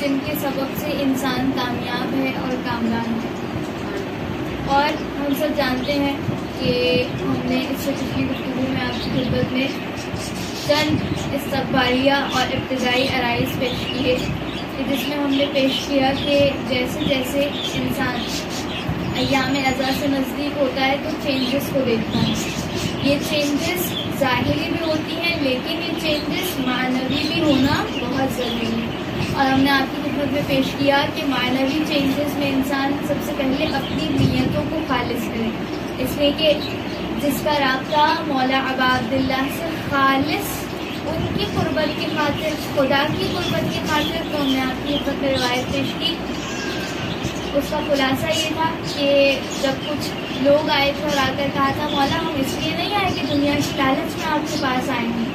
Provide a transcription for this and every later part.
جن کے سبب سے انسان کامیاب ہے اور کامران ہے. اور ہم سب جانتے ہیں کہ ہم نے اس سے پچھلی گفتگو میں آپ کی خدمت میں چند استقبالیہ اور ابتدائی عرائض پیش کیے، جس میں ہم نے پیش کیا کہ جیسے جیسے انسان ایام اعزا سے نزدیک ہوتا ہے تو چینجز کو دیکھتا ہے. یہ چینجز ظاہری بھی ہوتی ہیں لیکن یہ چینجز معنوی بھی ہونا بہت ضروری ہے. اور ہم نے آپ کی خدمت میں پیش کیا کہ معنوی چینجز میں انسان سب سے پہلے اپنی نیتوں کو خالص کرے، اس لیے کہ جس کا رابطہ مولا ابا عبداللہ سے خالص ان کی قربت کی خاطر، خدا کی قربت کی خاطر، تو ہم نے آپ کی خدمت میں روایت پیش کی. اس کا خلاصہ یہ تھا کہ جب کچھ لوگ آئے تھے اور آ کر کہا تھا مولا ہم اس لیے نہیں آئے کہ دنیا کی لالچ میں آپ کے پاس آئے ہیں،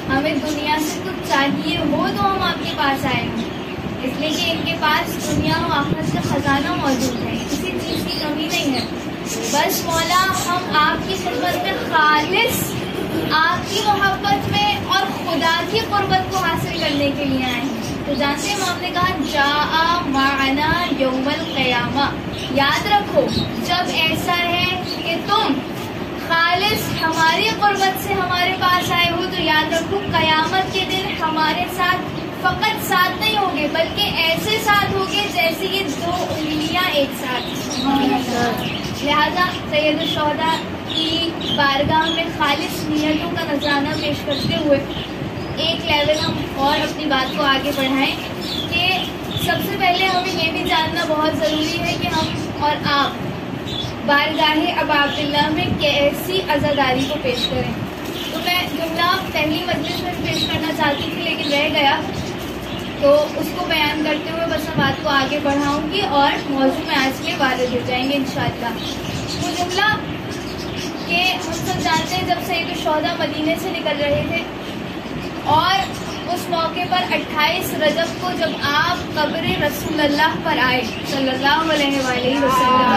ہمیں دنیا سے کچھ چاہیے ہو تو ہم آپ کے پاس آئے ہیں، اس لیے کہ ان کے پاس دنیا و آخرت کا خزانہ موجود ہے، کسی چیز کی کمی نہیں ہے. بس مولا ہم آپ کی خدمت میں خالص آپ کی محبت میں اور خدا کی قربت کو حاصل کرنے کے لیے آئے ہیں. تو جانتے ہیں ہم نے کہا جاء معنا یوم القیامہ. یاد رکھو جب ایسا ہے کہ تم خالص ہماری قربت سے ہمارے پاس آئے ہو تو یاد رکھو قیامت کے دن ہمارے ساتھ فقط ساتھ نہیں ہوگے بلکہ ایسے ساتھ ہوگے جیسے یہ دو انگلیاں ایک ساتھ. لہذا سید الشہداء کی بارگاہ میں خالص نیتوں کا نذرانہ پیش کرتے ہوئے ایک لیول ہم اور اپنی بات کو آگے بڑھائیں کہ سب سے پہلے ہمیں یہ بھی جاننا بہت ضروری ہے کہ ہم اور آپ بارگاہ ابا عبداللہ میں کیسی عزاداری کو پیش کریں. تو میں جملہ پہلی مجلس میں پیش کرنا چاہتی تھی لیکن رہ گیا، تو اس کو بیان کرتے ہوئے بس میں بات کو آگے بڑھاؤں گی اور موضوع میں آج کے وارد ہو جائیں گے انشاءاللہ. وہ جملہ کہ ہم سب جانتے ہیں جب سید الشہداء مدینے سے نکل رہے تھے اور اس موقع پر 28 رجب کو جب آپ قبر رسول اللہ پر آئے صلی اللہ علیہ وآلہ وسلم،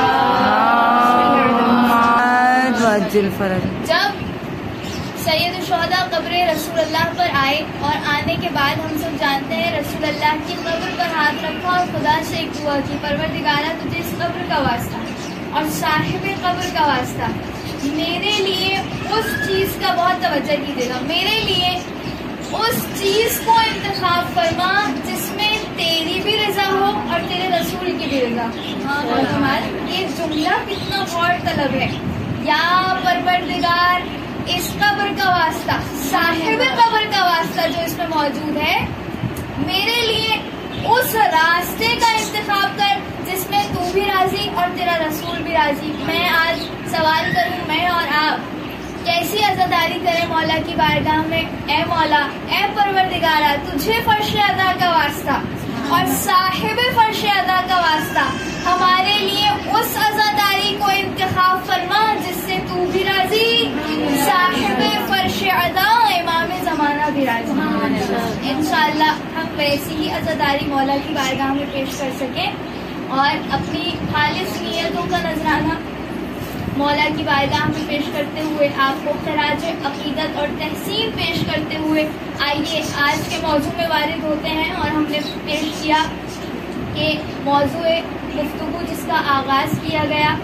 جب سید الشہداء قبر رسول اللہ پر آئے اور آنے کے بعد ہم سب جانتے ہیں رسول اللہ کی قبر پر ہاتھ رکھا اور خدا سے ایک دعا کی، پروردگارہ تجھے اس قبر کا واسطہ اور صاحب قبر کا واسطہ میرے لیے اس چیز کا بہت توجہ کیجیے گا، میرے لیے اس چیز کو انتخاب فرما جس میں تیری بھی رضا ہو اور تیرے رسول کی بھی رضا. یہ جملہ کتنا غور طلب ہے. یا پروردگار اس قبر کا واسطہ، صاحب قبر کا واسطہ جو اس میں موجود ہے، میرے لیے اس راستے کا انتخاب کر جس میں تو بھی راضی اور تیرا رسول بھی راضی. میں آج سوال کروں، میں اور آپ کیسی عزاداری کریں مولا کی بارگاہ میں؟ اے مولا، اے پروردگارہ، تجھے فرش ادا کا واسطہ اور صاحب فرش ادا کا واسطہ ہمارے لیے اس عزاداری کو انتخاب فرما جس سے تو بھی راضی، صاحب فرش ادا امام زمانہ بھی راضی. انشاءاللہ ہم ویسی ہی عزاداری مولا کی بارگاہ میں پیش کر سکیں اور اپنی خالص نیتوں کا نذرانہ مولا کی بارگاہ میں پیش کرتے ہوئے آپ کو خراج عقیدت اور تحسین پیش کرتے ہوئے آئیے آج کے موضوع میں وارد ہوتے ہیں. اور ہم نے پیش کیا کہ موضوع گفتگو جس کا آغاز کیا گیا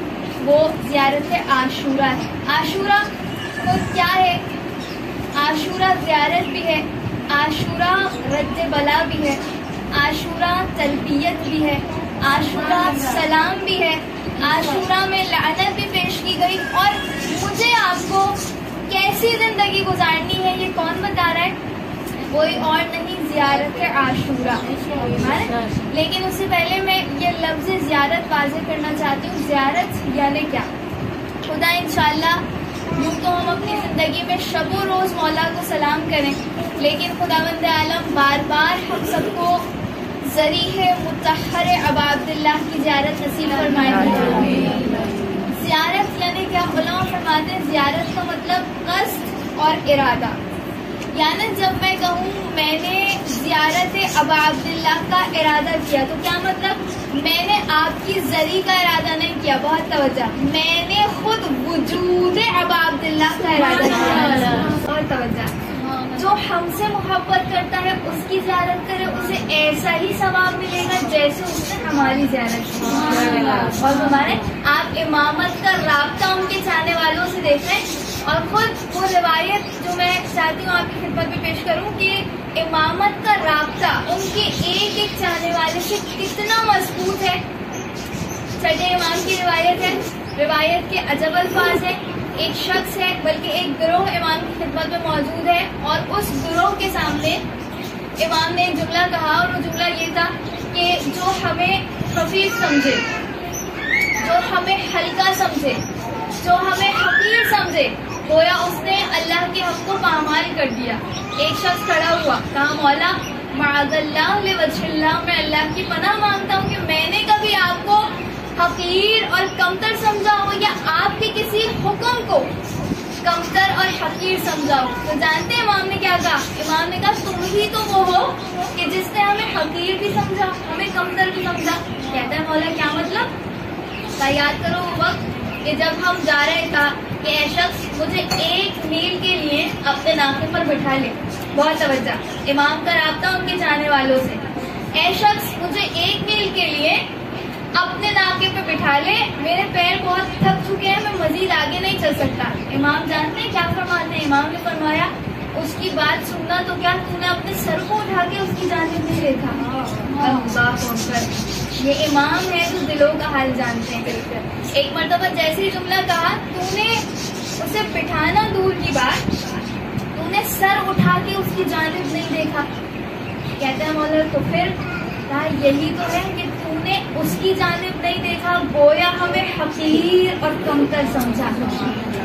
وہ زیارت عاشورہ ہے. عاشورہ خود کیا ہے؟ عاشورہ زیارت بھی ہے، عاشورہ رد بلا بھی ہے، عاشورہ تلبیت بھی ہے، عاشورہ سلام بھی ہے، عاشورہ میں لعنت بھی پیش کی گئی. اور مجھے آپ کو کیسی زندگی گزارنی ہے یہ کون بتا رہا ہے؟ کوئی اور نہیں، زیارت عاشورہ. لیکن اس سے پہلے میں یہ لفظ زیارت واضح کرنا چاہتی ہوں. زیارت یعنی کیا؟ خدا انشاءاللہ یوں تو ہم اپنی زندگی میں شب و روز مولا کو سلام کریں، لیکن خداوند عالم بار بار ہم سب کو ذریح مطہر ابا عبداللہ کی زیارت نصیب فرمائے. زیارت یعنی کیا؟ علماء فرماتے ہیں زیارت کا مطلب قصد اور ارادہ. یعنی جب میں کہوں میں نے زیارت ابا عبداللہ کا ارادہ کیا تو کیا مطلب؟ میں نے آپ کی ذری کا ارادہ نہیں کیا، بہت توجہ، میں نے خود وجود ابا عبداللہ کا ارادہ کیا. اور توجہ، جو ہم سے محبت کرتا ہے اس کی زیارت کرے اسے ایسا ہی ثواب ملے گا جیسے اس نے ہماری زیارت کی. اور ہمارے آپ امامت کا رابطہ ان کے چاہنے والوں سے دیکھیں اور خود وہ روایت جو میں چاہتی ہوں آپ کی خدمت میں پیش کروں کہ امامت کا رابطہ ان کے ایک ایک چاہنے والے سے کتنا مضبوط ہے. چھٹے امام کی روایت ہے، روایت کے عجب الفاظ ہیں. ایک شخص ہے بلکہ ایک گروہ امام کی خدمت میں موجود ہے اور اس گروہ کے سامنے امام نے ایک جملہ کہا اور وہ جملہ یہ تھا کہ جو ہمیں خفیف سمجھے، جو ہمیں ہلکا سمجھے، جو ہمیں حقیر سمجھے، گویا اس نے اللہ کے حق کو پامال کر دیا. ایک شخص کھڑا ہوا، کہا مولا معاذ اللہ لوجہ اللہ، میں اللہ کی پناہ مانگتا ہوں کہ میں نے کبھی آپ کو حقیر اور کمتر سمجھا ہو یا آپ کے کسی حکم کو کمتر اور حقیر سمجھا ہو. تو جانتے ہیں امام نے کیا کہا؟ امام نے کہا تم ہی تو وہ ہو کہ جس نے ہمیں حقیر بھی سمجھا، ہمیں کمتر بھی سمجھا. کہتا ہے مولا کیا مطلب؟ یاد کرو وہ وقت کہ جب ہم جا رہے تھا کہ اے شخص مجھے 1 میل کے لیے اپنے ناقے پر بٹھا لے. بہت توجہ، امام کا رابطہ ان کے چاہنے والوں سے. اے شخص مجھے 1 میل کے لیے اپنے ناقے پہ بٹھا لے، میرے پیر بہت تھک چکے ہیں، میں مزید آگے نہیں چل سکتا. امام جانتے ہیں کیا فرماتے ہیں؟ امام نے فرمایا اس کی بات سننا تو کیا، تو نے اپنے سر کو اٹھا کے اس کی جانب نہیں دیکھا. اللہ اکبر، یہ امام ہے جو دلوں کا حال جانتے ہیں. ایک مرتبہ جیسے ہی جملہ کہا، تو نے اسے بٹھانا دور کی بات، تو نے سر اٹھا کے اس کی جانب نہیں دیکھا. کہتا ہے مولا تو پھر یہی تو ہے کہ تم نے اس کی جانب نہیں دیکھا، گویا ہمیں حقیر اور کمتر سمجھا.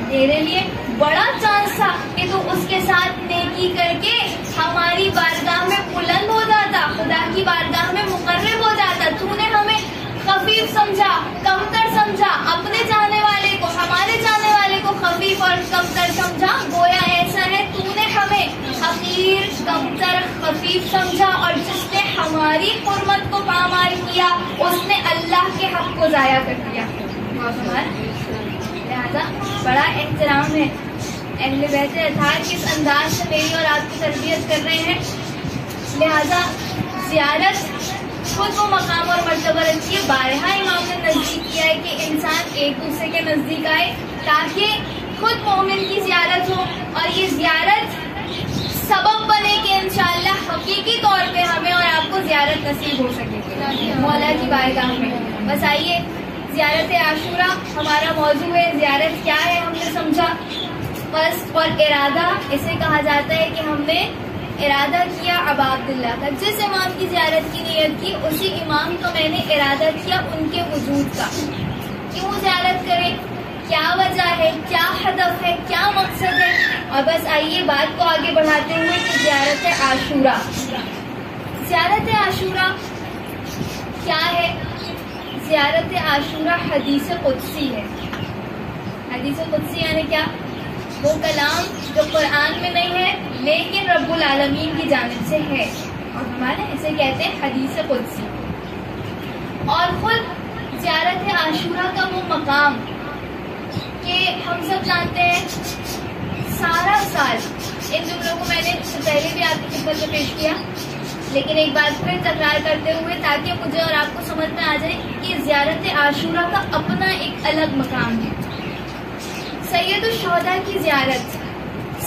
تیرے لیے بڑا چانس تھا کہ تو اس کے ساتھ نیکی کر کے ہماری بارگاہ میں بلند ہو جاتا، خدا کی بارگاہ میں مقرب ہو جاتا. تو نے ہمیں خفیف سمجھا، کمتر سمجھا، اپنے چاہنے والے کو، ہمارے چاہنے والے کو خفیف اور کمتر سمجھا. گویا ایسا ہے تو نے ہمیں حقیر، کمتر، خفیف سمجھا اور جس نے ہماری حرمت کو پامال کیا اس نے اللہ کے حق کو ضائع کر دیا. لہذا بڑا احترام ہے. اہل بیت اطہار کس انداز سے میری اور آپ کی تربیت کر رہے ہیں. لہذا زیارت خود وہ مقام اور مرتبہ رکھتی ہے. بارہا امام نے نزدیک کیا ہے کہ انسان ایک دوسرے کے نزدیک آئے تاکہ خود مومن کی زیارت ہو اور یہ زیارت سبب بنے کہ انشاءاللہ حقیقی طور پہ ہمیں اور آپ کو زیارت نصیب ہو سکے مولا کی بارگاہ میں. بس آئیے، زیارت عاشورہ ہمارا موضوع ہے. زیارت کیا ہے ہم نے سمجھا. قصد اور ارادہ، اسے کہا جاتا ہے کہ ہم نے ارادہ کیا ابا عبداللہ کا. جس امام کی زیارت کی نیت کی اسی امام کا میں نے ارادہ کیا ان کے وجود کا. کیوں زیارت کریں، کیا وجہ ہے، کیا ہدف ہے، کیا مقصد ہے. اور بس آئیے بات کو آگے بڑھاتے ہوئے کہ زیارت عاشورہ، زیارت عاشورہ کیا ہے؟ زیارت عاشورہ حدیث قدسی ہے. حدیث قدسی یعنی کیا؟ وہ کلام جو قرآن میں نہیں ہے لیکن رب العالمین کی جانب سے ہے اور ہمارے اسے کہتے ہیں حدیث قدسی. اور خود زیارت عاشورہ کا وہ مقام کہ ہم سب جانتے ہیں سارا سال، ان جملوں کو میں نے اس سے پہلے بھی آپ کی خدمت میں پیش کیا لیکن ایک بات پھر تکرار کرتے ہوئے تاکہ مجھے اور آپ کو سمجھ میں آ جائے کہ زیارت عاشورہ کا اپنا ایک الگ مقام ہے. سید الشہداء کی زیارت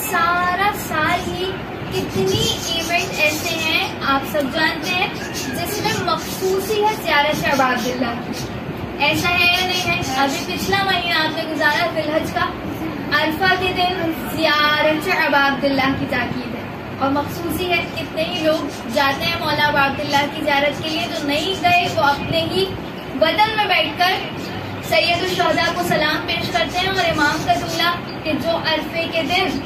سارا سال ہی کتنی ایونٹ ایسے ہیں آپ سب جانتے ہیں جس میں مخصوصی ہے زیارت ابا عبداللہ کی. ایسا ہے یا نہیں ہے؟ ابھی پچھلا مہینہ آپ نے گزارا ذی الحج کا، عرفہ کے دن زیارت ابا عبداللہ کی تاکید ہے اور مخصوصی ہے. کتنے ہی لوگ جاتے ہیں مولا ابا عبداللہ کی زیارت کے لیے، جو نہیں گئے وہ اپنے ہی وطن میں بیٹھ کر سید الشہداء کو سلام پیش کرتے ہیں. اور امام کا جملہ کہ جو عرفے کے دن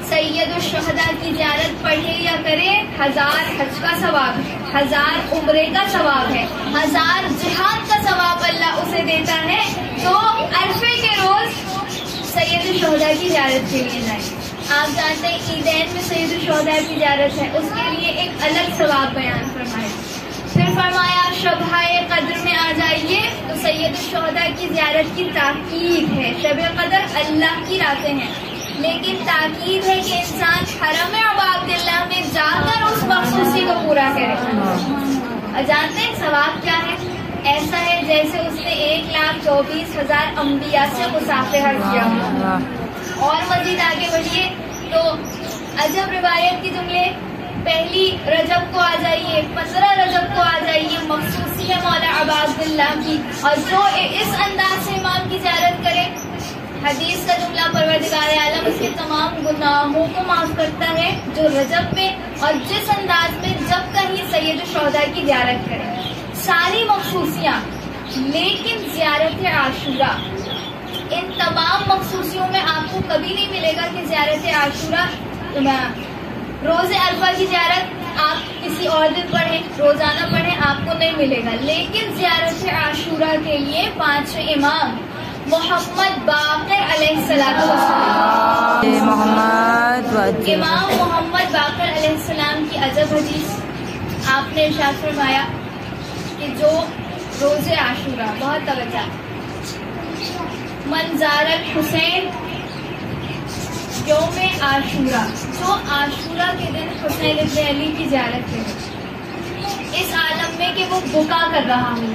سید الشہداء کی زیارت پڑھے یا کرے 1000 حج کا ثواب ہے، 1000 عمرے کا ثواب ہے، 1000 جہاد کا ثواب اللہ اسے دیتا ہے تو عرفے کے روز سید الشہداء کی زیارت کے لیے جائیں. آپ جانتے ہیں عیدین میں سید الشہداء کی زیارت ہے، اس کے لیے ایک الگ ثواب بیان فرمائے. پھر فرمایا شبہ قدر میں آ جائیے تو سید الشہداء کی زیارت کی تاکید ہے. شب قدر اللہ کی راتیں ہیں، لیکن تاکید ہے کہ انسان حرم عباداللہ میں جا کر اس مخصوصی کو پورا کرے. اور جانتے ہیں ثواب کیا ہے؟ ایسا ہے جیسے اس نے 1,24,000 انبیاء سے مصافحہ کیا. اور مزید آگے بڑھیے تو عجب روایت کی جملے. پہلی رجب کو آ جائیے، 15 رجب کو آ جائیے، مخصوصی ہے مولا عباداللہ کی. اور جو اس انداز سے امام کی زیارت کرے، حدیث کا جملہ پروردگار عالم اس کے تمام گناہوں کو معاف کرتا ہے جو رجب میں اور جس انداز میں جب کہیں سید الشہداء کی زیارت کرے. ساری مخصوصیاں، لیکن زیارت عاشورہ ان تمام مخصوصیوں میں آپ کو کبھی نہیں ملے گا کہ زیارت عاشورہ روز عرفہ کی زیارت آپ کسی اور دن پڑھیں، روزانہ پڑھیں، آپ کو نہیں ملے گا. لیکن زیارت عاشورہ کے لیے 5 امام محمد باقر علیہ السلام، امام محمد باقر علیہ السلام کی عجب حدیث. آپ نے ارشاد فرمایا کہ جو روز عاشورہ، بہت توجہ، منظار الحسین یوم عاشورہ، جو عاشورہ کے دن حسین ابن علی کی زیارت کرے اس عالم میں کہ وہ بکا کر رہا ہوں،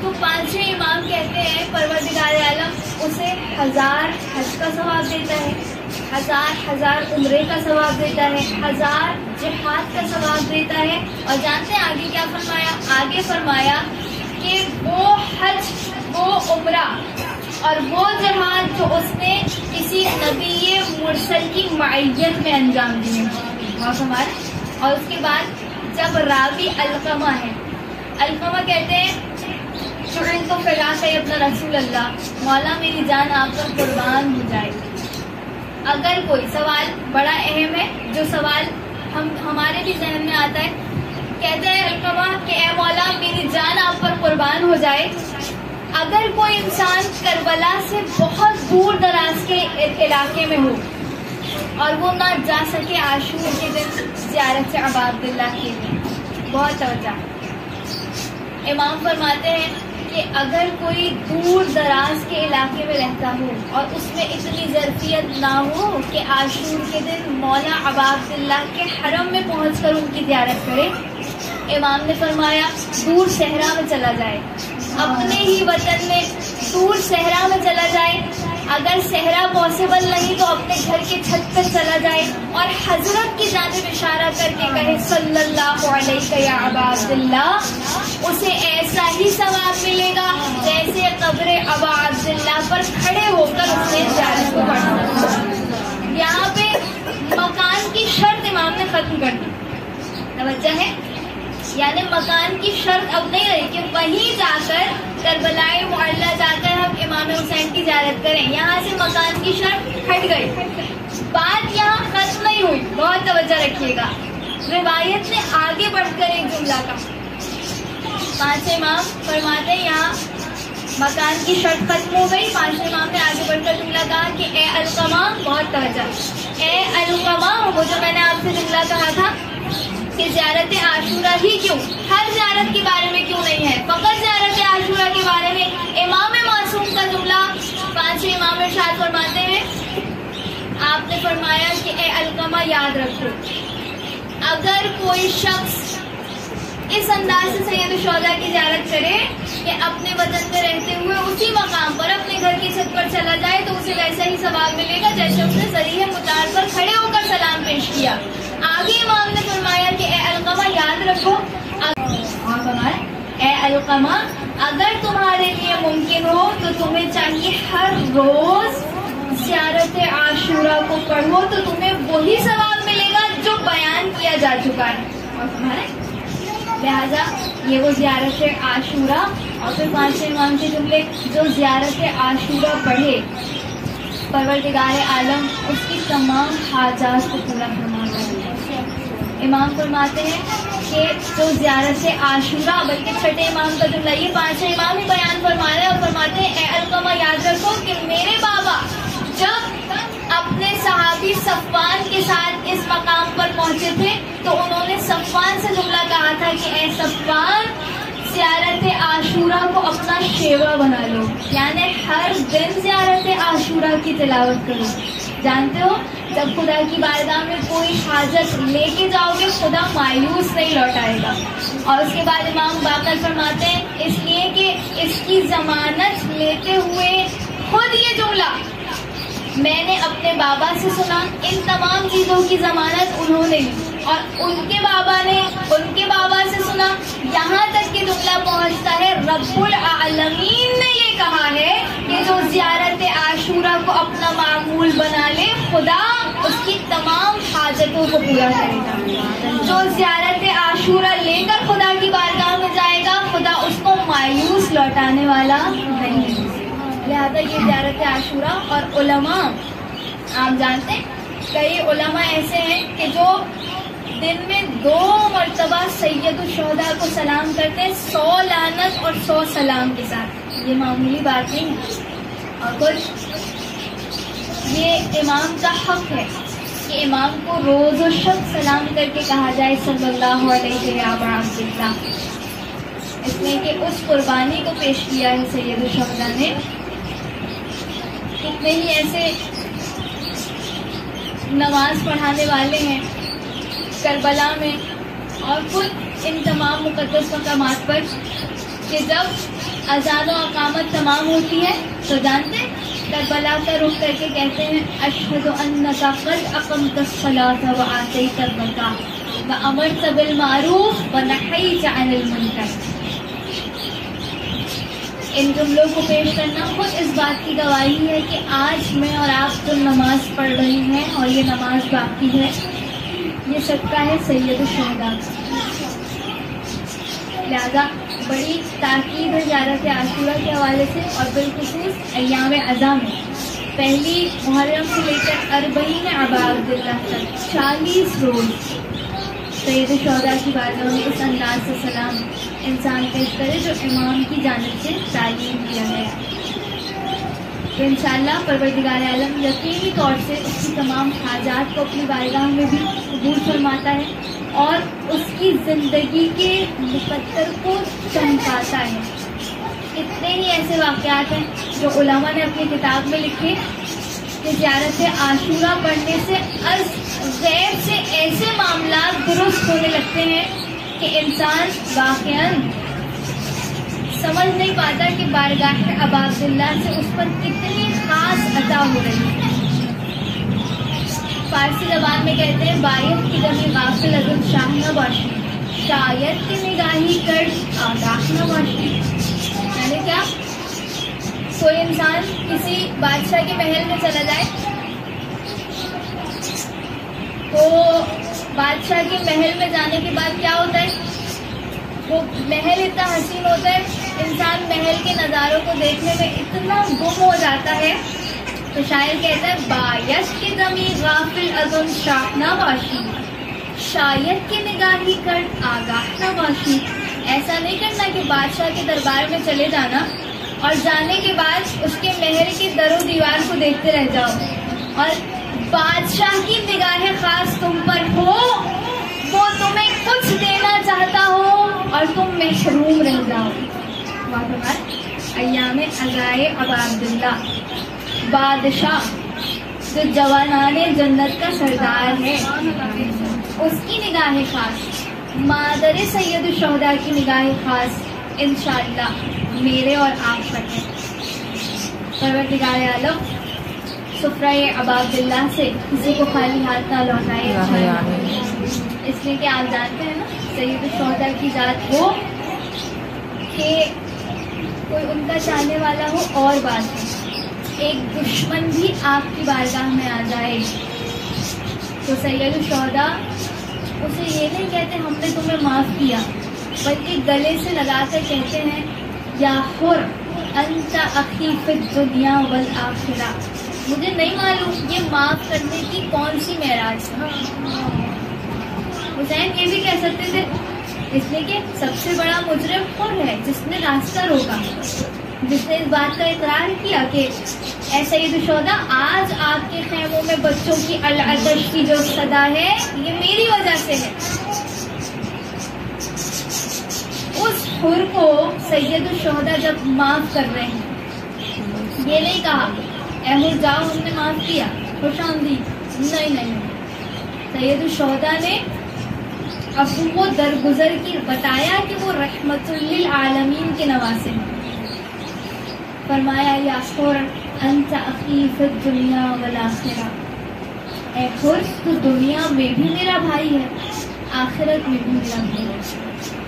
تو 5 امام کہتے ہیں پروردگار عالم اسے 1000 حج کا ثواب دیتا ہے، 1000 عمرے کا ثواب دیتا ہے، 1000 جہاد کا ثواب دیتا ہے. اور جانتے ہیں آگے کیا فرمایا؟ آگے فرمایا کہ وہ حج، وہ عمرہ اور وہ جہاد جو اس نے کسی نبی مرسل کی معیت میں انجام دیے. اور اس کے بعد جب راوی علقمہ ہے، علقمہ کہتے ہیں شعن تو فراق ہے اپنا رسول اللہ، مولا میری جان آپ پر قربان ہو جائے. اگر کوئی سوال بڑا اہم ہے، جو سوال ہمارے بھی ذہن میں آتا ہے، کہتے ہیں علقمہ کہ اے مولا میری جان آپ پر قربان ہو جائے، اگر کوئی انسان کربلا سے بہت دور دراز کے علاقے میں ہو اور وہ نہ جا سکے عاشور کے دن زیارت عباداللہ کے لیے. بہت توجہ. امام فرماتے ہیں کہ اگر کوئی دور دراز کے علاقے میں رہتا ہو اور اس میں اتنی ظرفیت نہ ہو کہ عاشور کے دن مولا عباداللہ کے حرم میں پہنچ کر ان کی زیارت کرے، امام نے فرمایا دور صحرا میں چلا جائے، اپنے ہی وطن میں دور صحرا میں چلا جائے. اگر صحرا پاسبل نہیں تو اپنے گھر کے چھت پر چلا جائے اور حضرت کی جانب اشارہ کر کے کہے صلی اللہ علیہ یا عباداللہ، اسے ایسا ہی ثواب ملے گا جیسے قبر عباداللہ پر کھڑے ہو کر اس نے زیارت کو پڑھا. یہاں پہ مکان کی شرط امام نے ختم کر دی. توجہ ہے، یعنی مکان کی شرط اب نہیں رہی کہ وہیں جا کر کربلائے معلیٰ جا کر ہم امام حسین کی زیارت کریں. یہاں سے مکان کی شرط ہٹ گئی. بات یہاں ختم نہیں ہوئی، بہت توجہ رکھیے گا. روایت نے آگے بڑھ کر ایک جملہ کہا. 5 امام فرماتے ہیں یہاں مکان کی شرط ختم ہو گئی. 5 امام نے آگے بڑھ کر جملہ کہا کہ اے علقمہ، بہت توجہ، اے علقمہ، وہ جو میں نے آپ سے جملہ کہا تھا کہ زیارت عاشورہ ہی کیوں، ہر زیارت کے بارے میں کیوں نہیں ہے، فقط زیارت عاشورہ کے بارے میں. امام معصوم کا جملہ 5 امام ارشاد فرماتے ہیں، آپ نے فرمایا کہ اے علقمہ یاد رکھو، اگر کوئی شخص اس انداز سے سید الشہداء کی زیارت کرے کہ اپنے وطن میں رہتے ہوئے اسی مقام پر اپنے گھر کی چھت پر چلا جائے تو اسے ویسا ہی ثواب ملے گا جیسے اس نے ذریعہ مطار پر کھڑے ہو کر سلام پیش کیا. آگے امام نے فرمایا کہ اے علقمہ یاد رکھو، اے علقمہ اگر تمہارے لیے ممکن ہو تو تمہیں چاہیے ہر روز زیارت عاشورہ کو پڑھو تو تمہیں وہی ثواب ملے گا جو بیان کیا جا چکا ہے. لہذا یہ وہ زیارت عاشورہ. اور پھر 5 امام کے جملے، جو زیارت عاشورہ پڑھے پروردگار عالم اس کی تمام حاجات کو پورا فرماتا ہے. امام فرماتے ہیں کہ جو زیارت عاشورہ، بلکہ 6 امام کا جملہ، یہ 5 امام ہی بیان فرما رہے ہیں اور فرماتے ہیں اے علقمہ یاد رکھو کہ میرے بابا جب اپنے صحابی صفوان کے ساتھ اس مقام پر پہنچے تھے تو انہوں نے صفوان سے جملہ کہا تھا کہ اے صفوان، زیارت عاشورہ کو اپنا شیوا بنا لو، یعنی ہر دن زیارت عاشورہ کی تلاوت کرو۔ جانتے ہو جب خدا کی بارگاہ میں کوئی حاجت لے کے جاؤ گے خدا مایوس نہیں لوٹائے گا۔ اور اس کے بعد امام باقر فرماتے ہیں اس لیے کہ اس کی ضمانت لیتے ہوئے خود یہ جملہ میں نے اپنے بابا سے سنا، ان تمام چیزوں کی ضمانت انہوں نے لی، اور ان کے بابا نے ان کے بابا سے سنا، یہاں تک کہ جملہ پہنچتا ہے رب العالمین نے یہ کہا ہے کہ جو زیارت عاشورہ کو اپنا معمول بنا لے خدا اس کی تمام حاجتوں کو پورا کرے گا۔ جو زیارت عاشورہ لے کر خدا کی بارگاہ میں جائے گا خدا اس کو مایوس لوٹانے والا نہیں ہے۔ لہذا یہ زیارت عاشورہ، اور علماء آپ جانتے ہیں کئی علماء ایسے ہیں کہ جو دن میں 2 مرتبہ سید الشہداء کو سلام کرتے ہیں 100 لعنت اور 100 سلام کے ساتھ، یہ معمولی بات نہیں ہے۔ اور کچھ یہ امام کا حق ہے کہ امام کو روز و شب سلام کر کے کہا جائے صلی اللہ علیہ وسلم، اس لیے کہ اس قربانی کو پیش کیا ہے سید الشہداء نے۔ کتنے ہی ایسے نماز پڑھانے والے ہیں کربلا میں اور خود ان تمام مقدس مقامات پر کہ جب اذان و اقامت تمام ہوتی ہے تو جانتے ہیں کربلا کا رخ کر کے کہتے ہیں اشہد انک قد اقمت الصلاۃ وآتیت الزکاۃ وامرت بالمعروف ونہیت عن المنکر۔ ان جملوں کو پیش کرنا خود اس بات کی گواہی ہے کہ آج میں اور آپ جو نماز پڑھ رہی ہیں اور یہ نماز باقی ہے یہ صدقہ ہے سید الشہداء۔ لہذا بڑی تاکید ہے زیارت عاشورہ کے حوالے سے، اور بالخصوص ایام عزا میں پہلی محرم سے لے کر 40 ابا عبداللہ تک 40 روز سید الشہداء کی بارگاہ میں اس انداز سے سلام انسان پیش کرے جو امام کی جانب سے تعلیم کیا گیا۔ تو انشاءاللہ پروردگار عالم یقینی طور سے اس کی تمام حاجات کو اپنی بارگاہ میں بھی قبول فرماتا ہے اور اس کی زندگی کے مقدر کو چمکاتا ہے۔ اتنے ہی ایسے واقعات ہیں جو علماء نے اپنی کتاب میں لکھے کہ زیارت عاشورہ پڑھنے سے غیب سے ایسے معاملات درست ہونے لگتے ہیں کہ انسان واقعاً سمجھ نہیں پاتا کہ بارگاہ ابا عبداللہ سے اس پر کتنی خاص عطا ہو رہی ہے۔ فارسی زبان میں کہتے ہیں بایت کی دمی غافل ازن شاہ نہ باشی، شاید کی نگاہی کر آگاہ نہ باشی۔ یعنی کیا؟ کوئی انسان کسی بادشاہ کے محل میں چلا جائے تو بادشاہ کے محل میں جانے کے بعد کیا ہوتا ہے، وہ محل اتنا حسین ہوتا ہے انسان محل کے نظاروں کو دیکھنے میں اتنا گم ہو جاتا ہے، تو شاعر کہتا ہے بایت کے دمی غافل ازن شاہ نہ باشی، شاید کی نگاہی کر آگاہ نہ باشی۔ ایسا نہیں کرنا کہ بادشاہ کے دربار میں چلے جانا اور جانے کے بعد اس کے محل کی در و دیوار کو دیکھتے رہ جاؤ اور بادشاہ کی نگاہ خاص تم پر ہو، وہ تمہیں کچھ دینا چاہتا ہو اور تم محروم رہ جاؤ۔ ایام عزائے ابا عبداللہ بادشاہ جو جوانان جنت کا سردار ہے اس کی نگاہ خاص، مادر سید الشہداء کی نگاہ خاص انشاءاللہ میرے اور آپ پر ہے۔ پروردگار عالم سفرہ ابا عبداللہ سے کسی کو خالی ہاتھ نہ لوٹائے، اس لیے کہ آپ جانتے ہیں نا سید الشہداء کی ذات ہو کہ کوئی ان کا چاہنے والا ہو اور بات ہے، ایک دشمن بھی آپ کی بارگاہ میں آ جائے تو سید الشہداء اسے یہ نہیں کہتے ہم نے تمہیں معاف کیا، بلکہ گلے سے لگا کر کہتے ہیں یا حر انت اخی فی الدنیا والآخرہ۔ مجھے نہیں معلوم یہ معاف کرنے کی کون سی معراج ہے۔ حسین یہ بھی کہہ سکتے تھے، اس لیے کہ سب سے بڑا مجرم حر ہے جس نے راستہ روکا، جس نے اس بات کا اقرار کیا کہ اے سید الشہداء آج آپ کے خیموں میں بچوں کی العطش کی جو صدا ہے یہ میری وجہ سے ہے۔ اس حر کو سید الشہداء جب معاف کر رہے ہیں، یہ نہیں کہا اے حر جاؤ ہم نے معاف کیا خوش آمدید، نہیں، سید الشہداء نے ابو کو درگزر کی بتایا کہ وہ رحمت للعالمین کے نواسے ہیں، فرمایا یا حر انت اخی فی الدنیا والآخرہ، اے حر تو دنیا میں بھی میرا بھائی ہے، آخرت میں بھی میرا بھائی ہے۔